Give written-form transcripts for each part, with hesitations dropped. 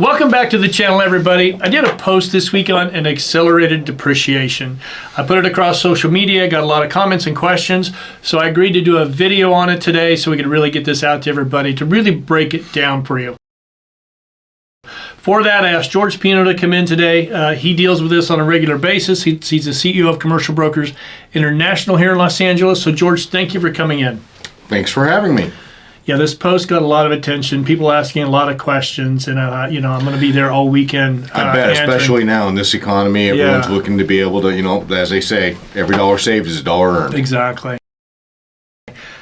Welcome back to the channel, everybody. I did a post this week on an accelerated depreciation. I put it across social media, got a lot of comments and questions, so I agreed to do a video on it today so we could really get this out to everybody to really break it down for you. For that, I asked George Pino to come in today. He deals with this on a regular basis. He's the CEO of Commercial Brokers International here in Los Angeles. So George, thank you for coming in. Thanks for having me. Yeah, this post got a lot of attention. People asking a lot of questions, and I'm going to be there all weekend. I bet, especially now in this economy, everyone's looking to be able to, as they say, every dollar saved is a dollar earned. Exactly.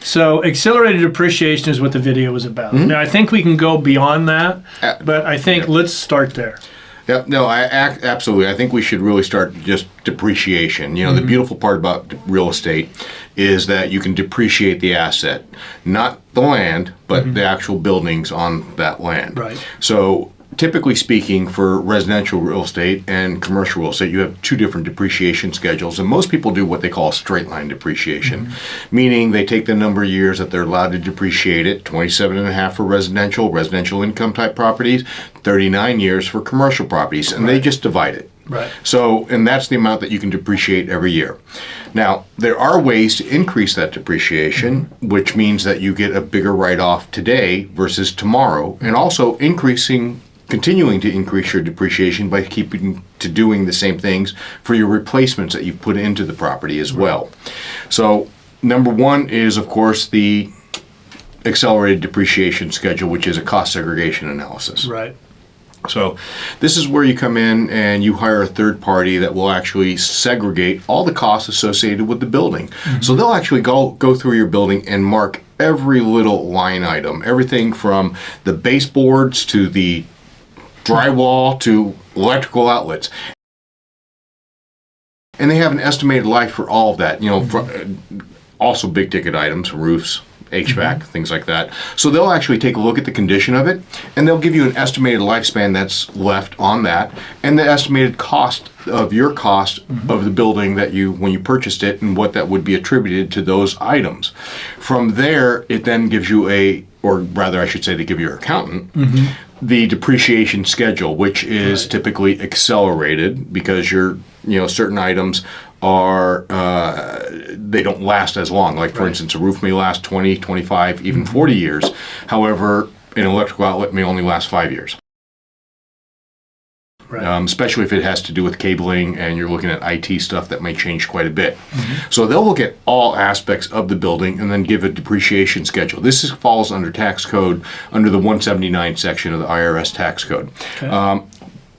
So accelerated depreciation is what the video was about. Now, I think we can go beyond that, but I think let's start there. Yep. No, absolutely. I think we should really start just depreciation. The beautiful part about real estate is that you can depreciate the asset, not the land, but the actual buildings on that land. Right. So typically speaking, for residential real estate and commercial real estate, you have two different depreciation schedules, and most people do what they call straight line depreciation, meaning they take the number of years that they're allowed to depreciate it, 27 and a half for residential income type properties, 39 years for commercial properties, and they just divide it. Right. So, and that's the amount that you can depreciate every year. Now, there are ways to increase that depreciation, which means that you get a bigger write-off today versus tomorrow, and also continuing to increase your depreciation by keeping to doing the same things for your replacements that you've put into the property as well. So number one is, of course, the accelerated depreciation schedule, which is a cost segregation analysis. Right. So this is where you come in and you hire a third party that will actually segregate all the costs associated with the building. So they'll actually go through your building and mark every little line item, everything from the baseboards to the drywall to electrical outlets. And they have an estimated life for all of that, also big ticket items, roofs, HVAC, things like that. So they'll actually take a look at the condition of it, and they'll give you an estimated lifespan that's left on that, and the estimated cost of the building that when you purchased it, and what that would be attributed to those items. From there, it then gives you they give your accountant the depreciation schedule, which is typically accelerated because certain items are they don't last as long. Like, for instance, a roof may last 20, 25, even 40 years. However, an electrical outlet may only last 5 years. Right. Especially if it has to do with cabling and you're looking at IT stuff that may change quite a bit. So they'll look at all aspects of the building and then give a depreciation schedule. This falls under tax code, under the 179 section of the IRS tax code. Okay.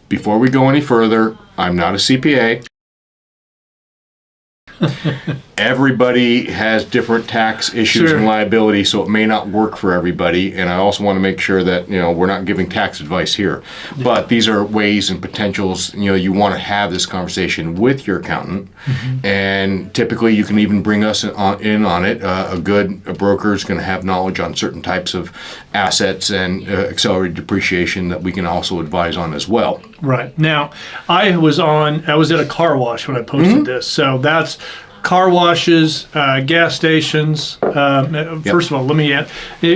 Before we go any further, I'm not a CPA. Everybody has different tax issues and liabilities, so it may not work for everybody, and I also want to make sure that we're not giving tax advice here. But these are ways and potentials. You want to have this conversation with your accountant, and typically you can even bring us in on it. A broker is going to have knowledge on certain types of assets and accelerated depreciation that we can also advise on as well. Right. Now, I was at a car wash when I posted this, so that's car washes, gas stations. First of all, let me add,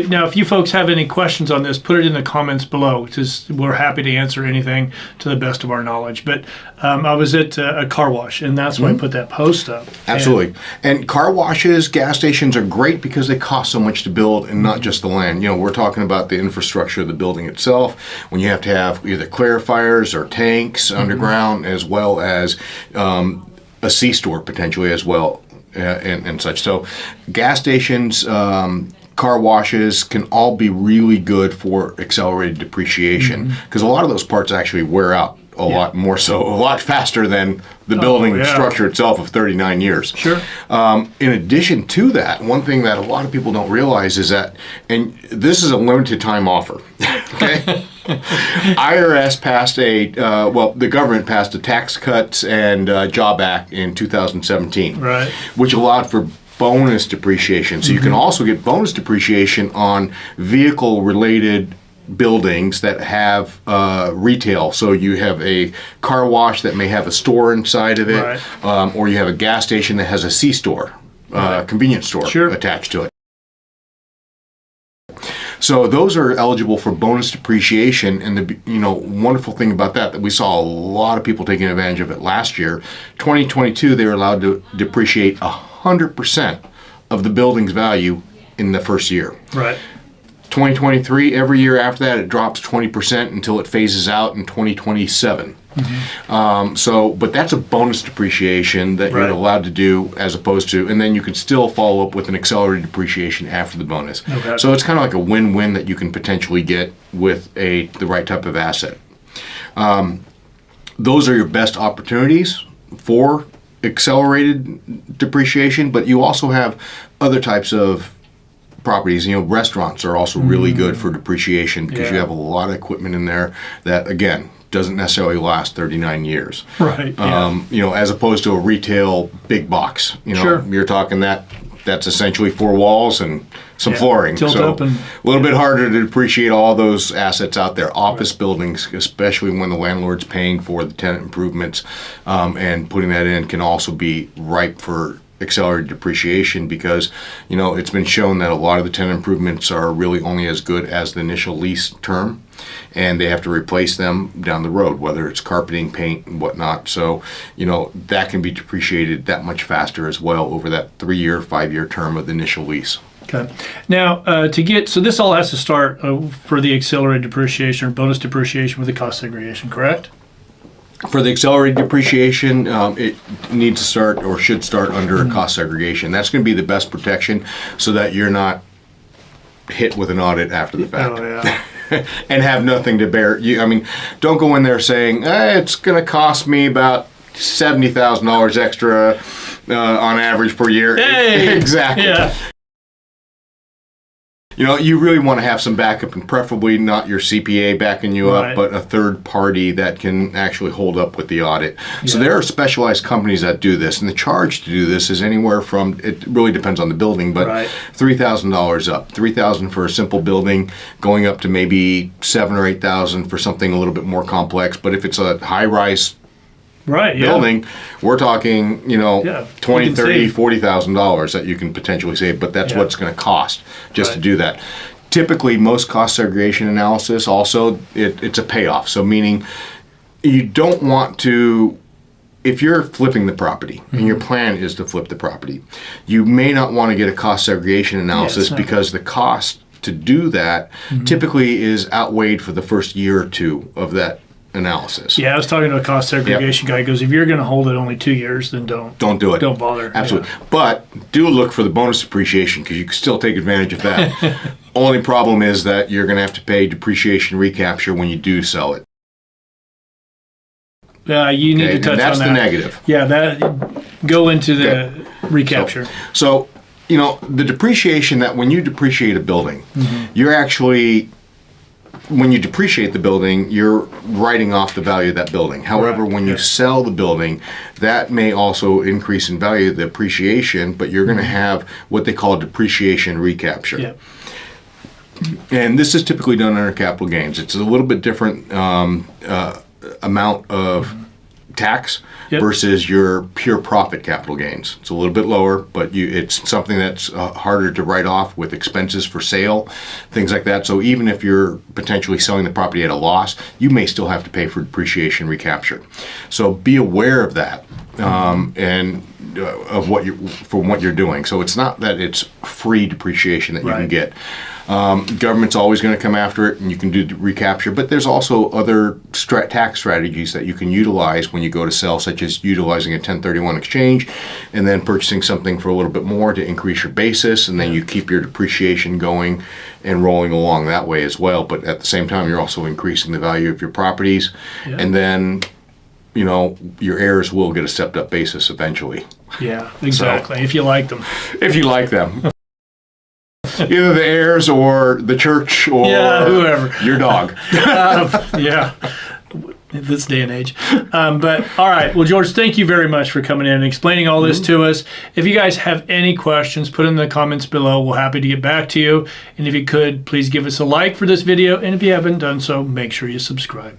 now if you folks have any questions on this, put it in the comments below, because we're happy to answer anything to the best of our knowledge. But I was at a car wash, and that's why I put that post up. Absolutely. And car washes, gas stations are great because they cost so much to build, and not just the land. We're talking about the infrastructure of the building itself, when you have to have either clarifiers or tanks underground, as well as a C-store potentially as well, and such. So gas stations, car washes can all be really good for accelerated depreciation, because a lot of those parts actually wear out a lot faster than the building structure itself of 39 years. Sure. In addition to that, one thing that a lot of people don't realize is that, and this is a limited time offer, okay? IRS passed the government passed a Tax Cuts and Job Act in 2017, right, which allowed for bonus depreciation. So you can also get bonus depreciation on vehicle-related buildings that have retail. So you have a car wash that may have a store inside of it, or you have a gas station that has a C-store, convenience store attached to it. So those are eligible for bonus depreciation, and the wonderful thing about that we saw a lot of people taking advantage of it last year. 2022, they were allowed to depreciate 100% of the building's value in the first year. Right. 2023, every year after that, it drops 20% until it phases out in 2027. But that's a bonus depreciation that you're allowed to do, as opposed to, and then you can still follow up with an accelerated depreciation after the bonus. Okay. So it's kind of like a win-win that you can potentially get with the right type of asset. Those are your best opportunities for accelerated depreciation, but you also have other types of properties. Restaurants are also really good for depreciation because you have a lot of equipment in there that, again, doesn't necessarily last 39 years. Right. As opposed to a retail big box. Sure. You're talking that's essentially 4 walls and some flooring. Tilt so open. A little bit harder to depreciate all those assets out there. Office buildings, especially when the landlord's paying for the tenant improvements and putting that in, can also be ripe for accelerated depreciation because it's been shown that a lot of the tenant improvements are really only as good as the initial lease term, and they have to replace them down the road, whether it's carpeting, paint, and whatnot. So that can be depreciated that much faster as well over that 3-year, 5-year term of the initial lease. Okay. Now, so this all has to start for the accelerated depreciation or bonus depreciation with the cost segregation, correct? For the accelerated depreciation, it needs to start or should start under a cost segregation. That's going to be the best protection so that you're not hit with an audit after the fact. Oh, yeah. And have nothing to bear. Don't go in there saying, it's going to cost me about $70,000 extra on average per year. Hey! Exactly. Yeah. You really want to have some backup, and preferably not your CPA backing you up, but a third party that can actually hold up with the audit. Yeah. So there are specialized companies that do this, and the charge to do this is anywhere from, it really depends on the building, but $3,000 up. $3,000 for a simple building, going up to maybe $7,000 or $8,000 for something a little bit more complex. But if it's a high-rise building, we're talking, $20,000, $30,000, $40,000 that you can potentially save, but that's what it's going to cost just to do that. Typically, most cost segregation analysis also, it's a payoff. So meaning you don't want to, if you're flipping the property and your plan is to flip the property, you may not want to get a cost segregation analysis because the cost to do that typically is outweighed for the first year or two of that analysis. Yeah, I was talking to a cost segregation guy. He goes, if you're going to hold it only 2 years, then don't do it. Don't bother. Absolutely. Yeah. But do look for the bonus depreciation because you can still take advantage of that. Only problem is that you're going to have to pay depreciation recapture when you do sell it. You need to touch on that. That's the negative. Yeah, go into the recapture. So, the depreciation that when you depreciate a building, you're actually, when you depreciate the building, you're writing off the value of that building. However, when you sell the building, that may also increase in value, the appreciation, but you're going to have what they call depreciation recapture. Yeah. And this is typically done under capital gains. It's a little bit different amount of tax versus your pure profit capital gains. It's a little bit lower, but it's something that's harder to write off with expenses for sale, things like that. So even if you're potentially selling the property at a loss, you may still have to pay for depreciation recapture. So be aware of that and of what you're doing. So it's not that it's free depreciation that you can get. Government's always going to come after it, and you can do recapture, but there's also other tax strategies that you can utilize when you go to sell, such as utilizing a 1031 exchange and then purchasing something for a little bit more to increase your basis, and then you keep your depreciation going and rolling along that way as well. But at the same time, you're also increasing the value of your properties, and then your heirs will get a stepped up basis eventually. Yeah, exactly. So, if you like them. If you like them. Either the heirs or the church or whoever. Your dog. This day and age. But all right. Well, George, thank you very much for coming in and explaining all this to us. If you guys have any questions, put in the comments below. We're happy to get back to you. And if you could, please give us a like for this video. And if you haven't done so, make sure you subscribe.